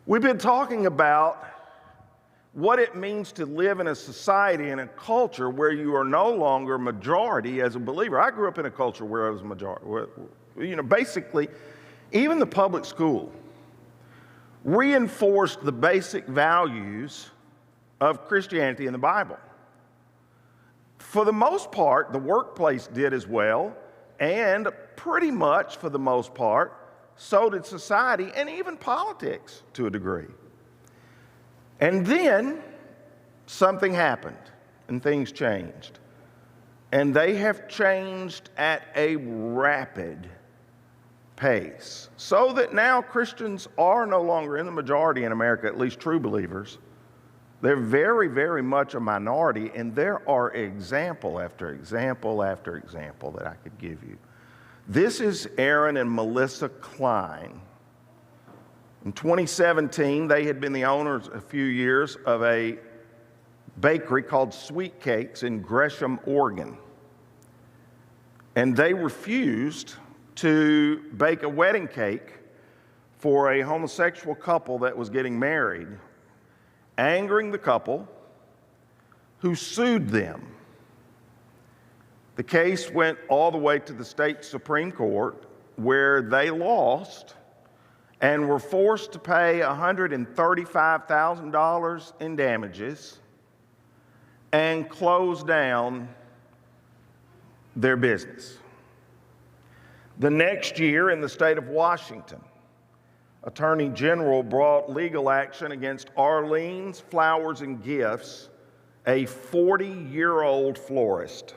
We've been talking about what it means to live in a society and a culture where you are no longer majority as a believer. I grew up in a culture where I was a majority. Basically, even the public school reinforced the basic values of Christianity and the Bible. For the most part, the workplace did as well, and pretty much for the most part, so did society and even politics to a degree. And then something happened and things changed. And they have changed at a rapid pace, so that now Christians are no longer in the majority in America, at least true believers. They're very, very much a minority, and there are example after example after example that I could give you. This is Aaron and Melissa Klein. In 2017, they had been the owners a few years of a bakery called Sweet Cakes in Gresham, Oregon. And they refused to bake a wedding cake for a homosexual couple that was getting married, angering the couple, who sued them. The case went all the way to the state Supreme Court, where they lost and were forced to pay $135,000 in damages and close down their business. The next year, in the state of Washington, Attorney General brought legal action against Arlene's Flowers and Gifts, a 40-year-old florist.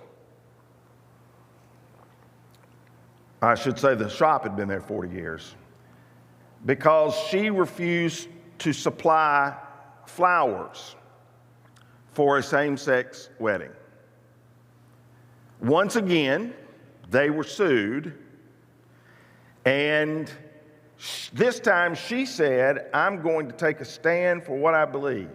I should say the shop had been there 40 years, because she refused to supply flowers for a same-sex wedding. Once again, they were sued, and this time she said, "I'm going to take a stand for what I believe."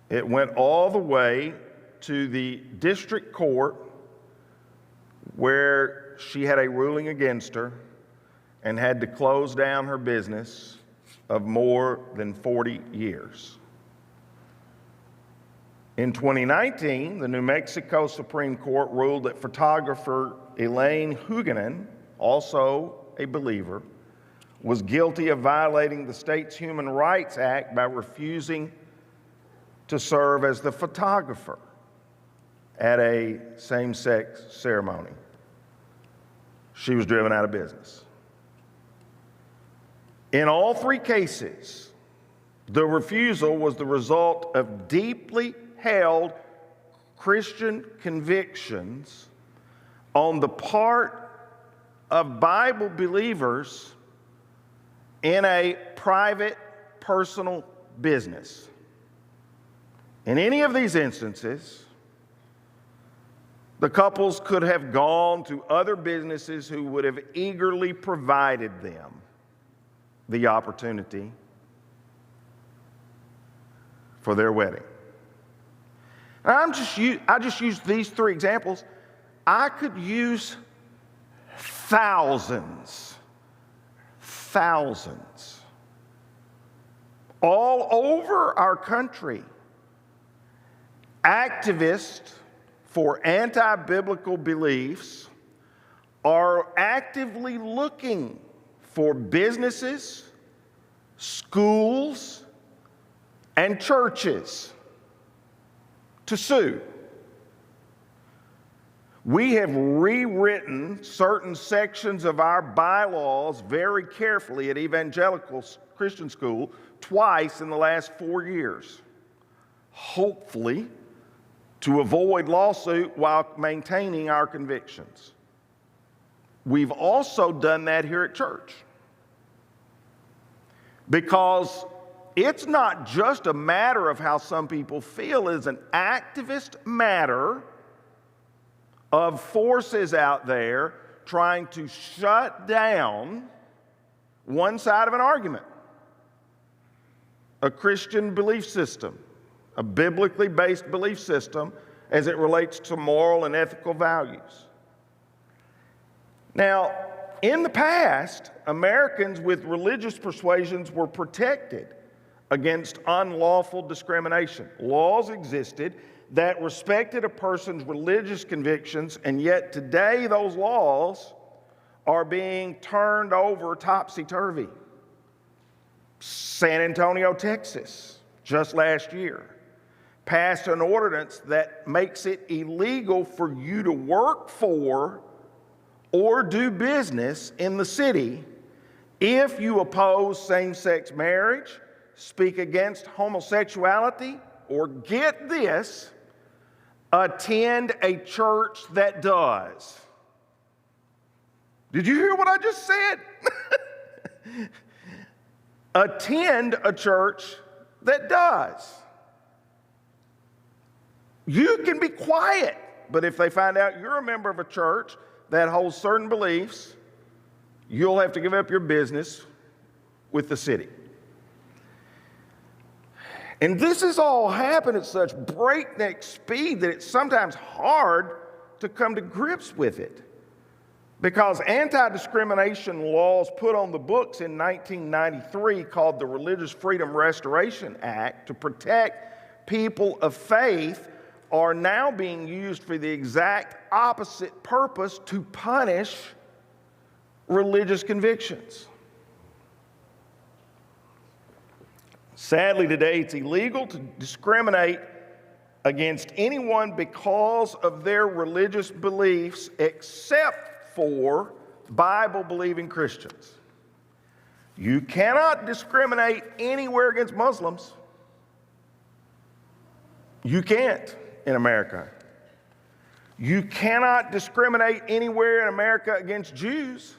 It went all the way to the district court, where she had a ruling against her and had to close down her business of more than 40 years. In 2019, the New Mexico Supreme Court ruled that photographer Elaine Huguenin, also a believer, was guilty of violating the state's Human Rights Act by refusing to serve as the photographer at a same-sex ceremony. She was driven out of business. In all three cases, the refusal was the result of deeply held Christian convictions on the part of Bible believers in a private, personal business. In any of these instances, the couples could have gone to other businesses who would have eagerly provided them the opportunity for their wedding. And I just used these three examples. I could use thousands, all over our country. Activists for anti-biblical beliefs are actively looking for businesses, schools, and churches to sue. We have rewritten certain sections of our bylaws very carefully at Evangelical Christian School twice in the last 4 years, hopefully to avoid lawsuit while maintaining our convictions. We've also done that here at church, because it's not just a matter of how some people feel. It's an activist matter of forces out there trying to shut down one side of an argument, a Christian belief system, a biblically based belief system as it relates to moral and ethical values. Now, in the past, Americans with religious persuasions were protected against unlawful discrimination. Laws existed that respected a person's religious convictions, and yet today those laws are being turned over topsy-turvy. San Antonio, Texas, just last year, passed an ordinance that makes it illegal for you to work for or do business in the city if you oppose same-sex marriage, speak against homosexuality, or get this, attend a church that does. Did you hear what I just said? Attend a church that does. You can be quiet, but if they find out you're a member of a church that holds certain beliefs, you'll have to give up your business with the city. And this has all happened at such breakneck speed that it's sometimes hard to come to grips with it. Because anti-discrimination laws put on the books in 1993 called the Religious Freedom Restoration Act to protect people of faith are now being used for the exact opposite purpose, to punish religious convictions. Sadly, today it's illegal to discriminate against anyone because of their religious beliefs except for Bible-believing Christians. You cannot discriminate anywhere against Muslims. You can't in America. You cannot discriminate anywhere in America against Jews.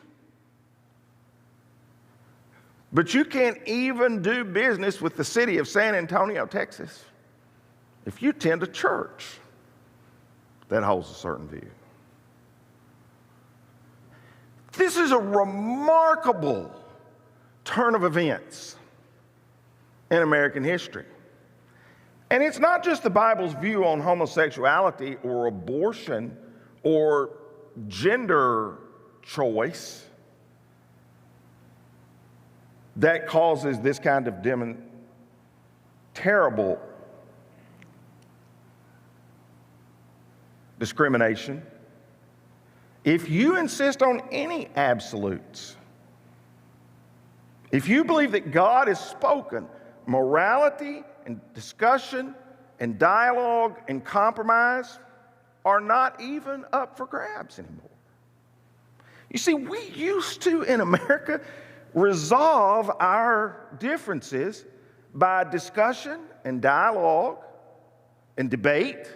But you can't even do business with the city of San Antonio, Texas, if you attend a church that holds a certain view. This is a remarkable turn of events in American history. And it's not just the Bible's view on homosexuality or abortion or gender choice that causes this kind of terrible discrimination. If you insist on any absolutes, if you believe that God has spoken, morality and discussion and dialogue and compromise are not even up for grabs anymore. You see, we used to, in America, resolve our differences by discussion and dialogue and debate.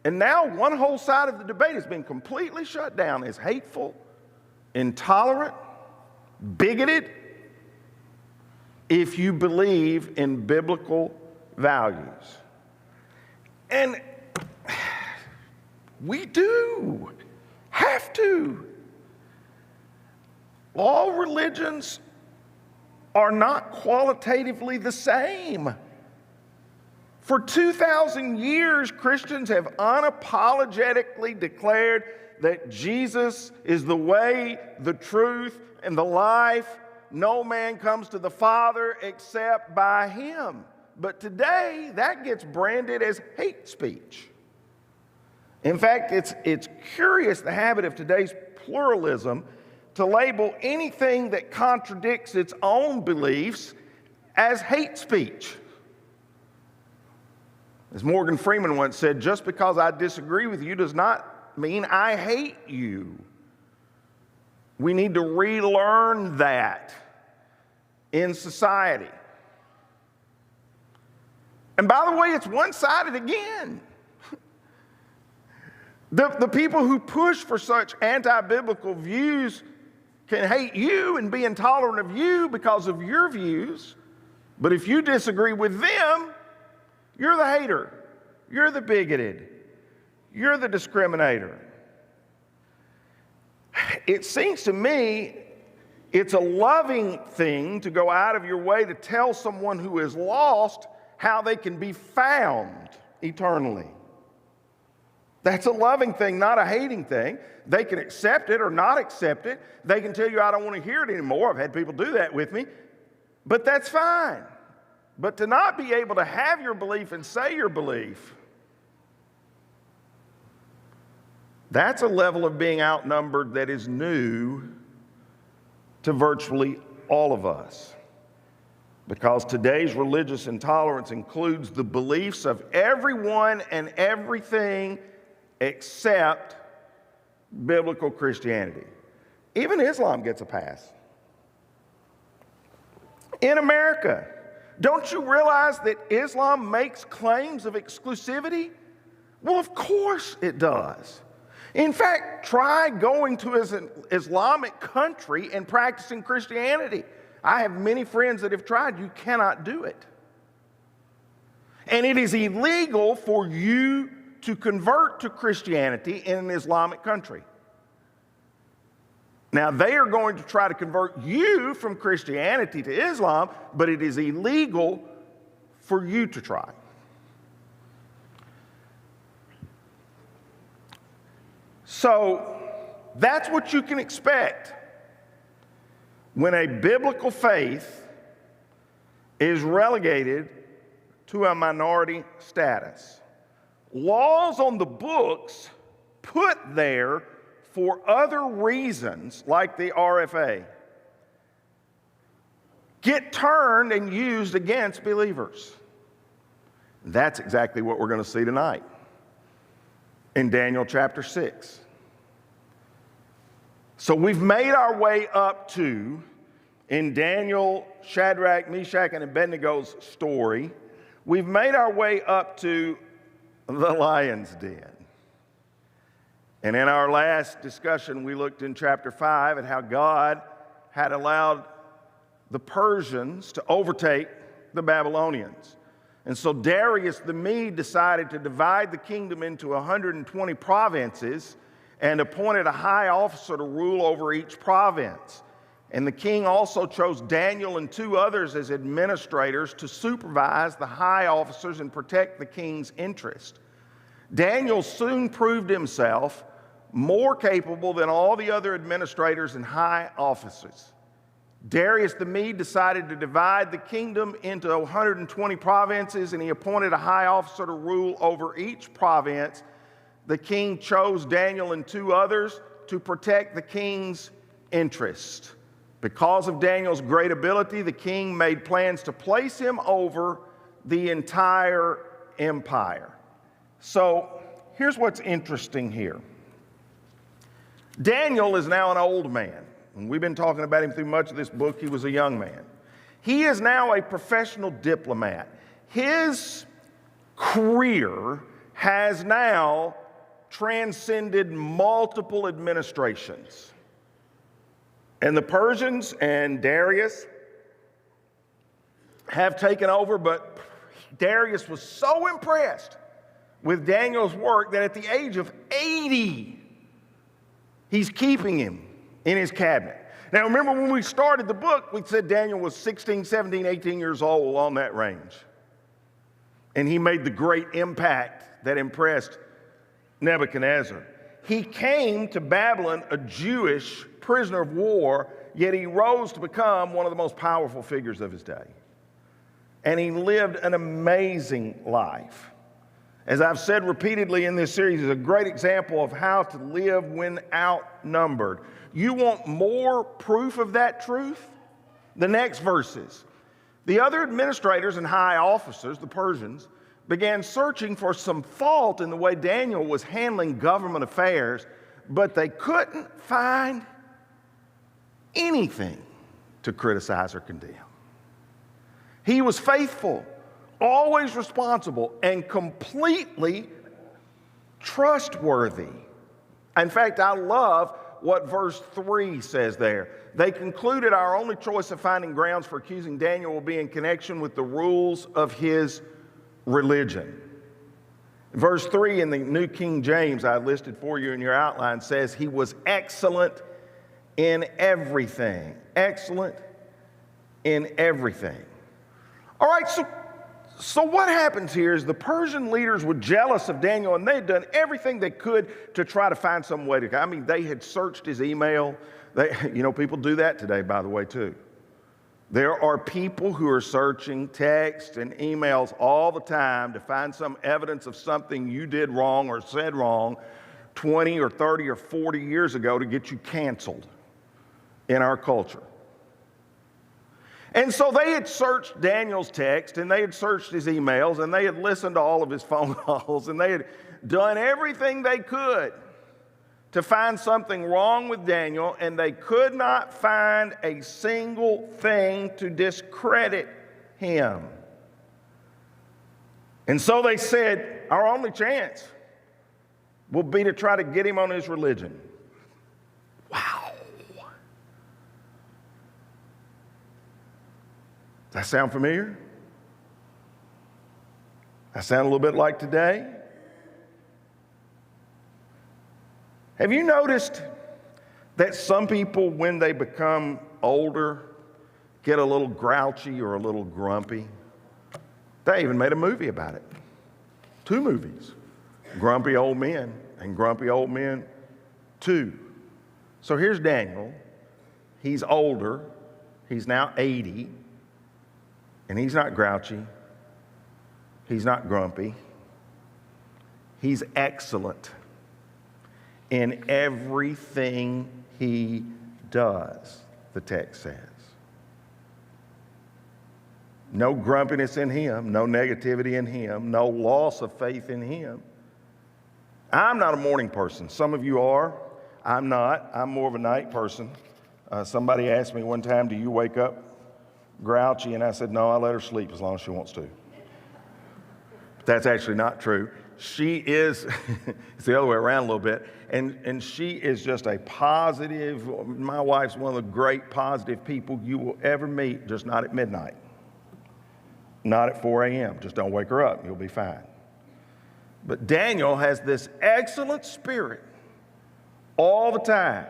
And now one whole side of the debate has been completely shut down as hateful, intolerant, bigoted, if you believe in biblical values. And we do have to. All religions are not qualitatively the same. For 2,000 years, Christians have unapologetically declared that Jesus is the way, the truth, and the life. No man comes to the Father except by him. But today, that gets branded as hate speech. In fact, it's curious, the habit of today's pluralism, to label anything that contradicts its own beliefs as hate speech. As Morgan Freeman once said, just because I disagree with you does not mean I hate you. We need to relearn that in society. And by the way, it's one-sided again. The people who push for such anti-biblical views can hate you and be intolerant of you because of your views. But if you disagree with them, you're the hater, you're the bigoted, you're the discriminator. It seems to me it's a loving thing to go out of your way to tell someone who is lost how they can be found eternally. That's a loving thing, not a hating thing. They can accept it or not accept it. They can tell you, I don't want to hear it anymore. I've had people do that with me. But that's fine. But to not be able to have your belief and say your belief, that's a level of being outnumbered that is new to virtually all of us. Because today's religious intolerance includes the beliefs of everyone and everything except biblical Christianity. Even Islam gets a pass. In America, don't you realize that Islam makes claims of exclusivity? Well, of course it does. In fact, try going to an Islamic country and practicing Christianity. I have many friends that have tried. You cannot do it. And it is illegal for you to convert to Christianity in an Islamic country. Now, they are going to try to convert you from Christianity to Islam, but it is illegal for you to try. So, that's what you can expect when a biblical faith is relegated to a minority status. Laws on the books put there for other reasons, like the RFA, get turned and used against believers. That's exactly what we're going to see tonight in Daniel chapter 6. So we've made our way up to, in Daniel, Shadrach, Meshach, and Abednego's story, we've made our way up to the lion's den. And in our last discussion, we looked in chapter 5 at how God had allowed the Persians to overtake the Babylonians. And so Darius the Mede decided to divide the kingdom into 120 provinces and appointed a high officer to rule over each province. And the king also chose Daniel and 2 others as administrators to supervise the high officers and protect the king's interest. Daniel soon proved himself more capable than all the other administrators and high officers. Darius the Mede decided to divide the kingdom into 120 provinces, and he appointed a high officer to rule over each province. The king chose Daniel and 2 others to protect the king's interest. Because of Daniel's great ability, the king made plans to place him over the entire empire. So here's what's interesting here. Daniel is now an old man. And we've been talking about him through much of this book. He was a young man. He is now a professional diplomat. His career has now transcended multiple administrations. And the Persians and Darius have taken over, but Darius was so impressed with Daniel's work that at the age of 80, he's keeping him in his cabinet. Now, remember when we started the book, we said Daniel was 16, 17, 18 years old, on that range. And he made the great impact that impressed Nebuchadnezzar. He came to Babylon a Jewish prisoner of war, yet he rose to become one of the most powerful figures of his day. And he lived an amazing life. As I've said repeatedly in this series, is a great example of how to live when outnumbered. You want more proof of that truth? The next verses. The other administrators and high officers, the Persians, began searching for some fault in the way Daniel was handling government affairs, but they couldn't find anything to criticize or condemn. He was faithful, always responsible, and completely trustworthy. In fact, I love what verse 3 says there. They concluded our only choice of finding grounds for accusing Daniel will be in connection with the rules of his religion. Verse 3 in the New King James, I listed for you in your outline, says he was excellent in everything. Excellent in everything. All right, So what happens here is the Persian leaders were jealous of Daniel, and they had done everything they could to try to find some way to, I mean, they had searched his email. People do that today, by the way, too. There are people who are searching texts and emails all the time to find some evidence of something you did wrong or said wrong 20 or 30 or 40 years ago to get you canceled in our culture. And so they had searched Daniel's text, and they had searched his emails, and they had listened to all of his phone calls, and they had done everything they could to find something wrong with Daniel, and they could not find a single thing to discredit him. And so they said, our only chance will be to try to get him on his religion. Wow. Does that sound familiar? That sound a little bit like today? Have you noticed that some people, when they become older, get a little grouchy or a little grumpy? They even made a movie about it. 2 movies. Grumpy Old Men and Grumpy Old Men 2. So here's Daniel. He's older. He's now 80. And he's not grouchy. He's not grumpy. He's excellent in everything he does, the text says. No grumpiness in him, no negativity in him, no loss of faith in him. I'm not a morning person. Some of you are. I'm not. I'm more of a night person. Somebody asked me one time, do you wake up grouchy? And I said, no, I let her sleep as long as she wants to. But that's actually not true. She is, it's the other way around a little bit, and she is just a positive, my wife's one of the great positive people you will ever meet, just not at midnight. Not at 4 a.m. Just don't wake her up. You'll be fine. But Daniel has this excellent spirit all the time.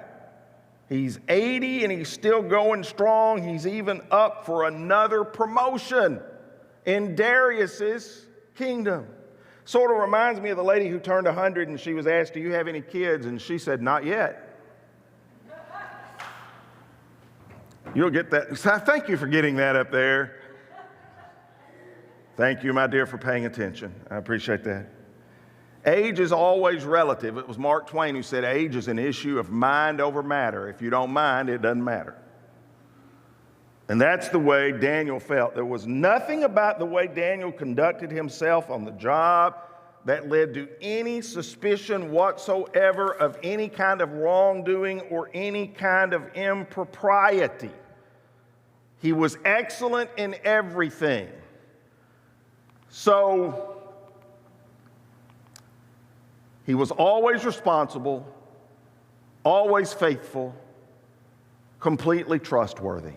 He's 80 and he's still going strong. He's even up for another promotion in Darius's kingdom. Sort of reminds me of the lady who turned 100 and she was asked, do you have any kids? And she said, not yet. You'll get that. So thank you for getting that up there. Thank you, my dear, for paying attention. I appreciate that. Age is always relative. It was Mark Twain who said age is an issue of mind over matter. If you don't mind, it doesn't matter. And that's the way Daniel felt. There was nothing about the way Daniel conducted himself on the job that led to any suspicion whatsoever of any kind of wrongdoing or any kind of impropriety. He was excellent in everything. So, he was always responsible, always faithful, completely trustworthy.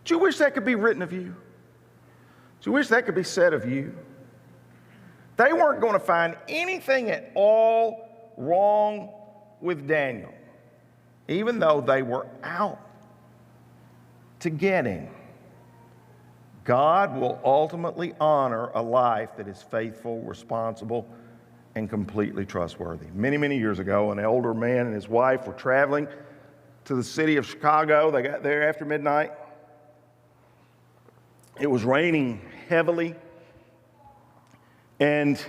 Do you wish that could be written of you? Do you wish that could be said of you? They weren't going to find anything at all wrong with Daniel, even though they were out to get him. God will ultimately honor a life that is faithful, responsible, and completely trustworthy. Many, many years ago, an older man and his wife were traveling to the city of Chicago. They got there after midnight. It was raining heavily, and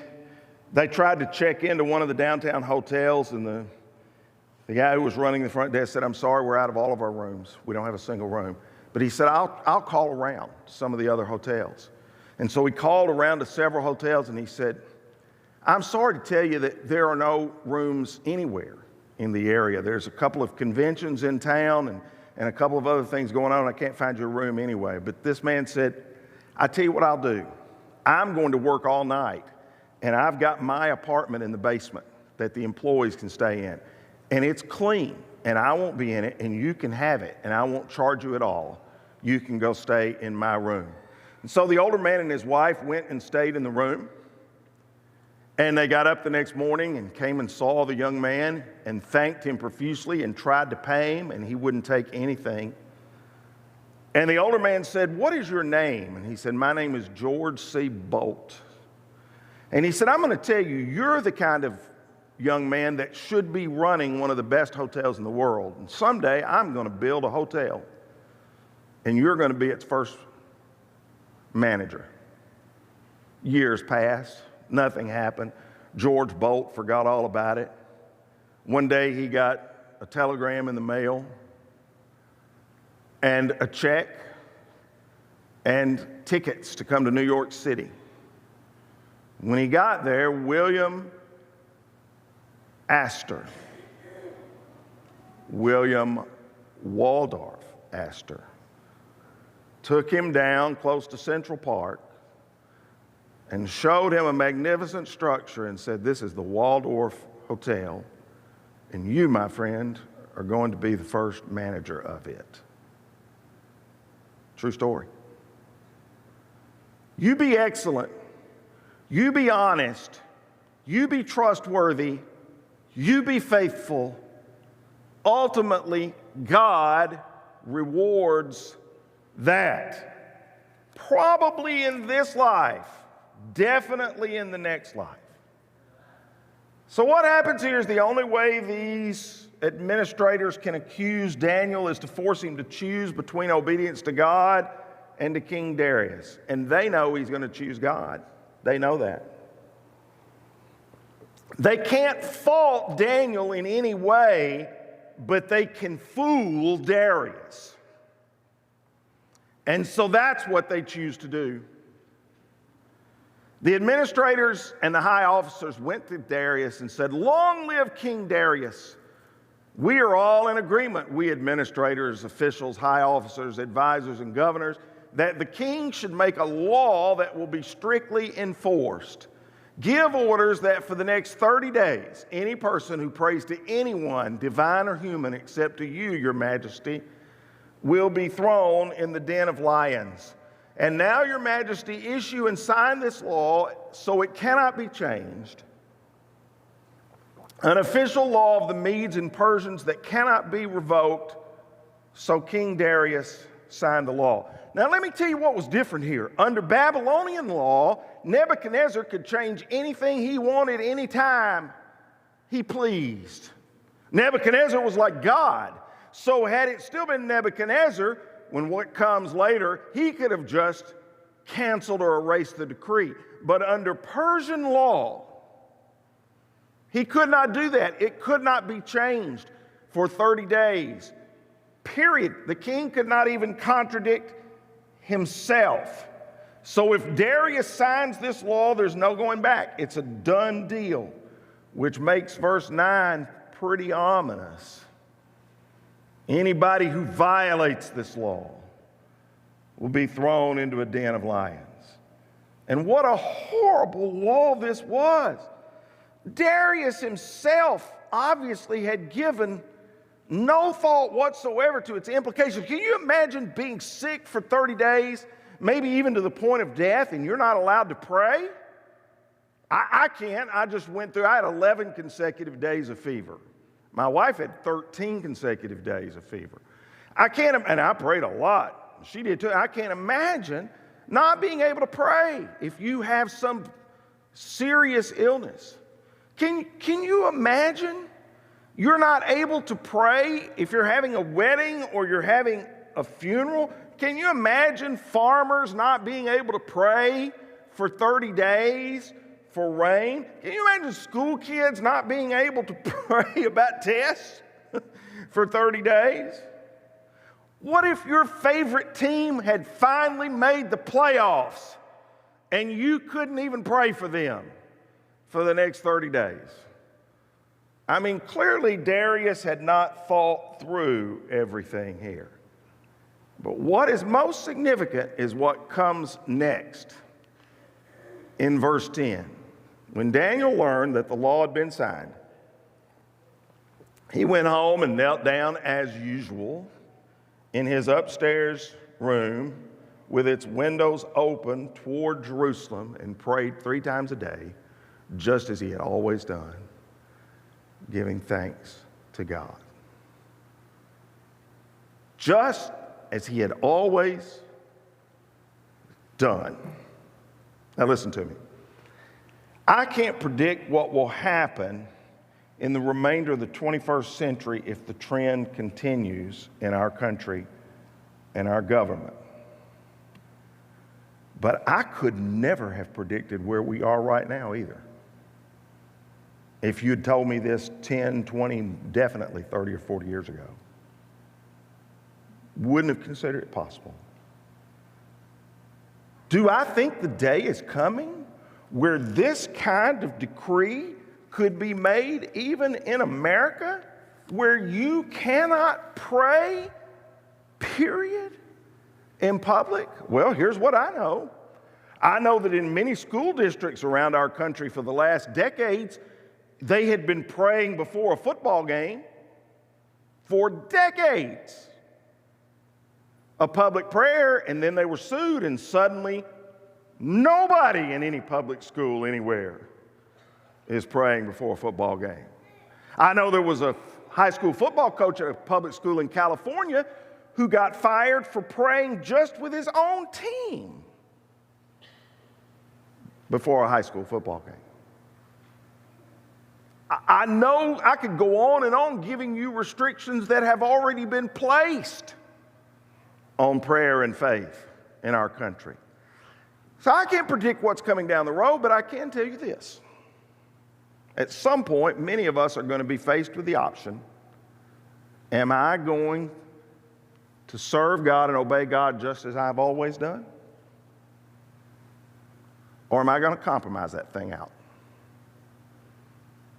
they tried to check into one of the downtown hotels, and the guy who was running the front desk said, I'm sorry, we're out of all of our rooms. We don't have a single room. But he said, I'll call around to some of the other hotels. And so he called around to several hotels, and he said, I'm sorry to tell you that there are no rooms anywhere in the area. There's a couple of conventions in town and a couple of other things going on. I can't find you a room anyway. But this man said, I tell you what I'll do. I'm going to work all night, and I've got my apartment in the basement that the employees can stay in. And it's clean, and I won't be in it, and you can have it, and I won't charge you at all. You can go stay in my room. And so the older man and his wife went and stayed in the room. And they got up the next morning and came and saw the young man and thanked him profusely and tried to pay him, and he wouldn't take anything. And the older man said, "What is your name?" And he said, "My name is George C. Bolt." And he said, "I'm going to tell you, you're the kind of young man that should be running one of the best hotels in the world. And someday I'm going to build a hotel, and you're going to be its first manager." Years passed. Nothing happened. George Bolt forgot all about it. One day he got a telegram in the mail and a check and tickets to come to New York City. When he got there, William Waldorf Astor, took him down close to Central Park and showed him a magnificent structure and said, "This is the Waldorf Hotel, and you, my friend, are going to be the first manager of it." True story. You be excellent. You be honest. You be trustworthy. You be faithful. Ultimately, God rewards that. Probably in this life, definitely in the next life. So what happens here is the only way these administrators can accuse Daniel is to force him to choose between obedience to God and to King Darius. And they know he's going to choose God. They know that. They can't fault Daniel in any way, but they can fool Darius. And so that's what they choose to do. The administrators and the high officers went to Darius and said, "Long live King Darius. We are all in agreement, we administrators, officials, high officers, advisors, and governors, that the king should make a law that will be strictly enforced. Give orders that for the next 30 days, any person who prays to anyone, divine or human, except to you, your majesty, will be thrown in the den of lions. And now, your majesty, issue and sign this law so it cannot be changed. An official law of the Medes and Persians that cannot be revoked." So King Darius signed the law. Now, let me tell you what was different here. Under Babylonian law, Nebuchadnezzar could change anything he wanted anytime he pleased. Nebuchadnezzar was like God. So had it still been Nebuchadnezzar, when what comes later, he could have just canceled or erased the decree. But under Persian law, he could not do that. It could not be changed for 30 days. Period. The king could not even contradict himself. So if Darius signs this law, there's no going back. It's a done deal, which makes verse 9 pretty ominous. Anybody who violates this law will be thrown into a den of lions. And what a horrible law this was. Darius himself obviously had given no thought whatsoever to its implications. Can you imagine being sick for 30 days, maybe even to the point of death, and you're not allowed to pray? I can't. I had 11 consecutive days of fever. My wife had 13 consecutive days of fever. And I prayed a lot. She did too. I can't imagine not being able to pray if you have some serious illness. Can you imagine you're not able to pray if you're having a wedding or you're having a funeral? Can you imagine farmers not being able to pray for 30 days for rain? Can you imagine school kids not being able to pray about tests for 30 days? What if your favorite team had finally made the playoffs and you couldn't even pray for them for the next 30 days? I mean, clearly Darius had not thought through everything here. But what is most significant is what comes next in verse 10. When Daniel learned that the law had been signed, he went home and knelt down as usual in his upstairs room with its windows open toward Jerusalem and prayed 3 times a day, just as he had always done, giving thanks to God. Just as he had always done. Now listen to me. I can't predict what will happen in the remainder of the 21st century if the trend continues in our country and our government. But I could never have predicted where we are right now either. If you'd told me this 10, 20, definitely 30 or 40 years ago, wouldn't have considered it possible. Do I think the day is coming where this kind of decree could be made even in America, where you cannot pray, period, in public? Well, here's what I know. I know that in many school districts around our country for the last decades, they had been praying before a football game for decades. A public prayer, and then they were sued, and suddenly nobody in any public school anywhere is praying before a football game. I know there was a high school football coach at a public school in California who got fired for praying just with his own team before a high school football game. I know I could go on and on giving you restrictions that have already been placed on prayer and faith in our country. So I can't predict what's coming down the road, but I can tell you this. At some point, many of us are going to be faced with the option, am I going to serve God and obey God just as I've always done? Or am I going to compromise that thing out?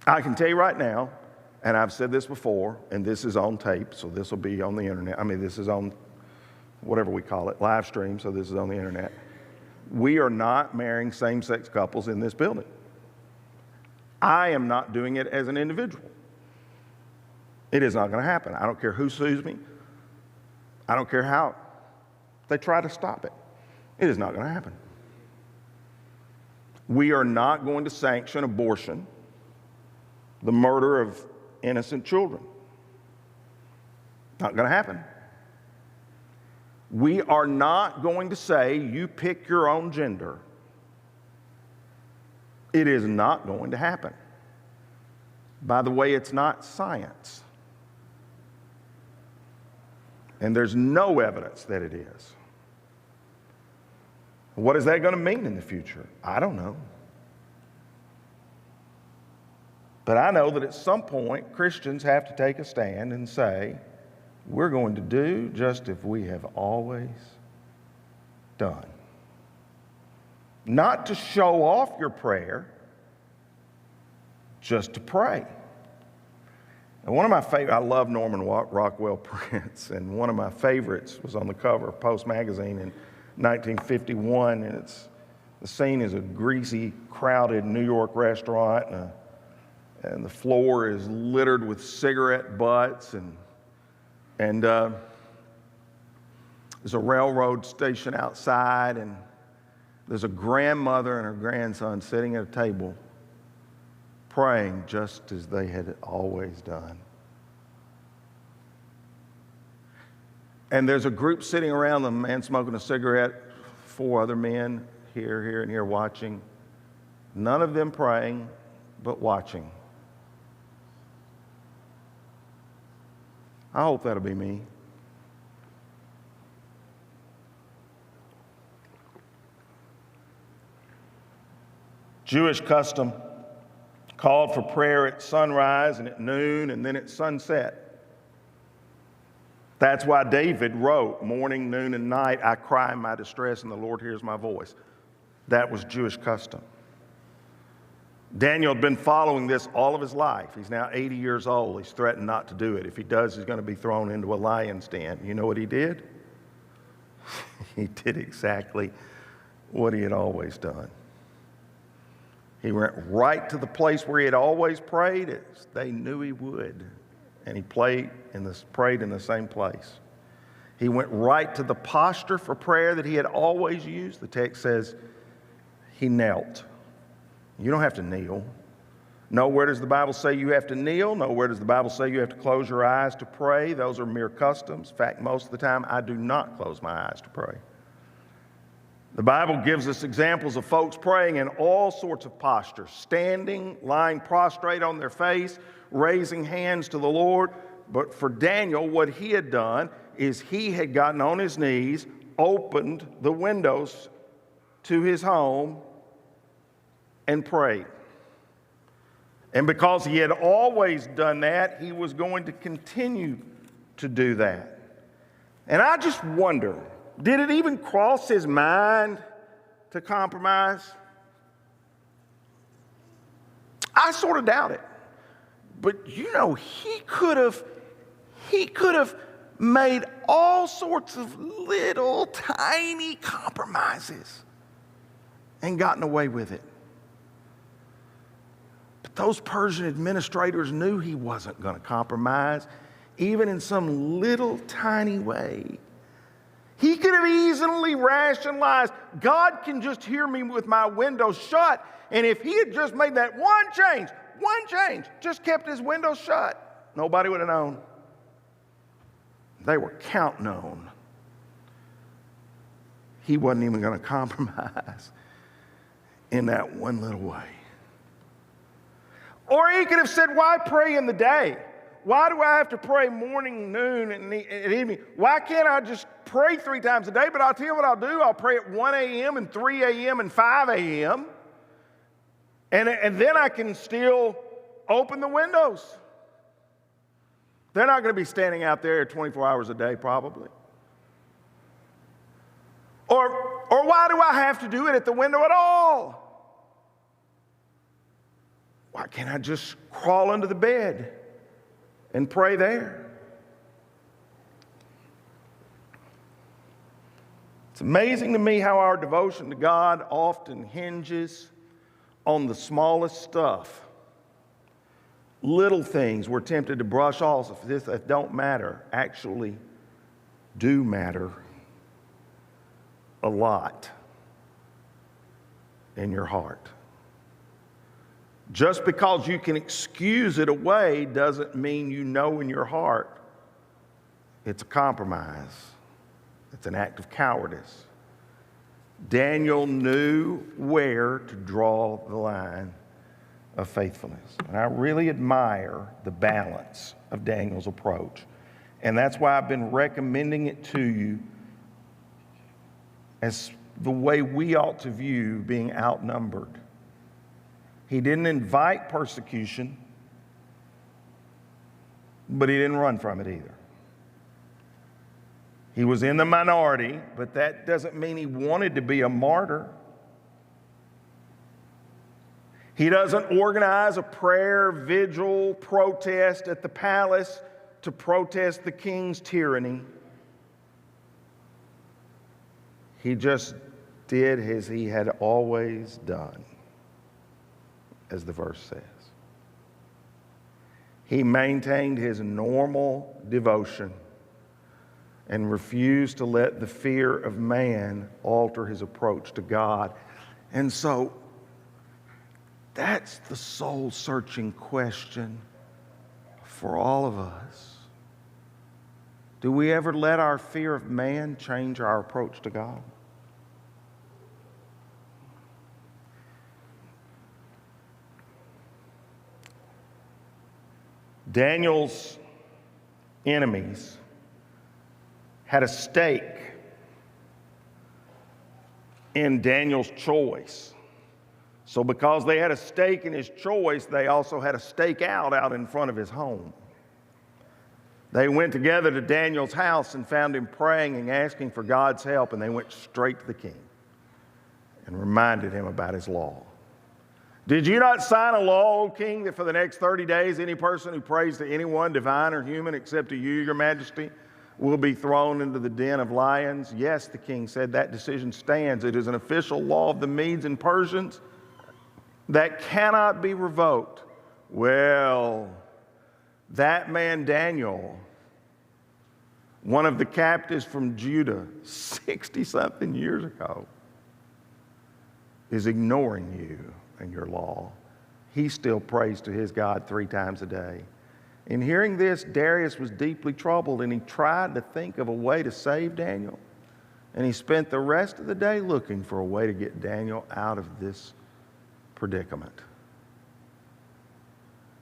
I can tell you right now, and I've said this before, and this is on tape, so this will be on the internet. This is on whatever we call it, live stream, so this is on the internet. We are not marrying same-sex couples in this building. I am not doing it as an individual. It is not going to happen. I don't care who sues me. I don't care how they try to stop it. It is not going to happen. We are not going to sanction abortion, the murder of innocent children. Not going to happen. We are not going to say, you pick your own gender. It is not going to happen. By the way, it's not science. And there's no evidence that it is. What is that going to mean in the future? I don't know. But I know that at some point, Christians have to take a stand and say, we're going to do just as we have always done. Not to show off your prayer, just to pray. And one of my favorite, I love Norman Rockwell Prince, and one of my favorites was on the cover of Post magazine in 1951, and the scene is a greasy, crowded New York restaurant, and the floor is littered with cigarette butts, and there's a railroad station outside, and there's a grandmother and her grandson sitting at a table praying just as they had always done. And there's a group sitting around them, man smoking a cigarette, 4 other men here, and here watching. None of them praying, but watching. I hope that'll be me. Jewish custom called for prayer at sunrise and at noon and then at sunset. That's why David wrote, morning, noon, and night, I cry in my distress and the Lord hears my voice. That was Jewish custom. Daniel had been following this all of his life. He's now 80 years old. He's threatened not to do it. If he does, he's going to be thrown into a lion's den. You know what he did? He did exactly what he had always done. He went right to the place where he had always prayed, as they knew he would. And he prayed in the same place. He went right to the posture for prayer that he had always used. The text says he knelt. You don't have to kneel. Nowhere does the Bible say you have to kneel. Nowhere does the Bible say you have to close your eyes to pray. Those are mere customs. In fact, most of the time, I do not close my eyes to pray. The Bible gives us examples of folks praying in all sorts of postures, standing, lying prostrate on their face, raising hands to the Lord. But for Daniel, what he had done is he had gotten on his knees, opened the windows to his home, and prayed. And because he had always done that, he was going to continue to do that. And I just wonder, did it even cross his mind to compromise? I sort of doubt it. But you know, he could have made all sorts of little tiny compromises and gotten away with it. But those Persian administrators knew he wasn't going to compromise, even in some little tiny way. He could have easily rationalized, God can just hear me with my windows shut. And if he had just made that one change, just kept his windows shut, nobody would have known. They were counting on. He wasn't even going to compromise in that one little way. Or he could have said, why pray in the day? Why do I have to pray morning, noon, and evening? Why can't I just pray 3 times a day? But I'll tell you what I'll do. I'll pray at 1 a.m. and 3 a.m. and 5 a.m. And then I can still open the windows. They're not going to be standing out there 24 hours a day, probably. Or why do I have to do it at the window at all? Why can't I just crawl under the bed and pray there? It's amazing to me how our devotion to God often hinges on the smallest stuff. Little things we're tempted to brush off that don't matter actually do matter a lot in your heart. Just because you can excuse it away doesn't mean you know in your heart it's a compromise. It's an act of cowardice. Daniel knew where to draw the line of faithfulness. And I really admire the balance of Daniel's approach. And that's why I've been recommending it to you as the way we ought to view being outnumbered. He didn't invite persecution, but he didn't run from it either. He was in the minority, but that doesn't mean he wanted to be a martyr. He doesn't organize a prayer, vigil, protest at the palace to protest the king's tyranny. He just did as he had always done, as the verse says. He maintained his normal devotion and refused to let the fear of man alter his approach to God. And so, that's the soul-searching question for all of us. Do we ever let our fear of man change our approach to God? Daniel's enemies had a stake in Daniel's choice. So because they had a stake in his choice, they also had a stake out in front of his home. They went together to Daniel's house and found him praying and asking for God's help, and they went straight to the king and reminded him about his law. Did you not sign a law, O king, that for the next 30 days any person who prays to anyone, divine or human, except to you, your majesty, will be thrown into the den of lions? Yes, the king said, that decision stands. It is an official law of the Medes and Persians that cannot be revoked. Well, that man Daniel, one of the captives from Judah 60-something years ago, is ignoring you and your law. he still prays to his God 3 times a day. In hearing this, Darius was deeply troubled, and he tried to think of a way to save Daniel. And he spent the rest of the day looking for a way to get Daniel out of this predicament.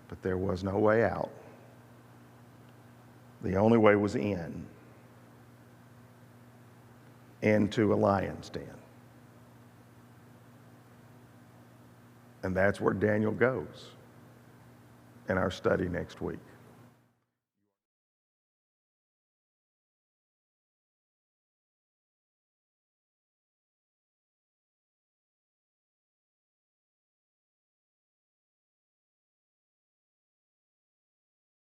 But there was no way out. The only way was into a lion's den. And that's where Daniel goes in our study next week.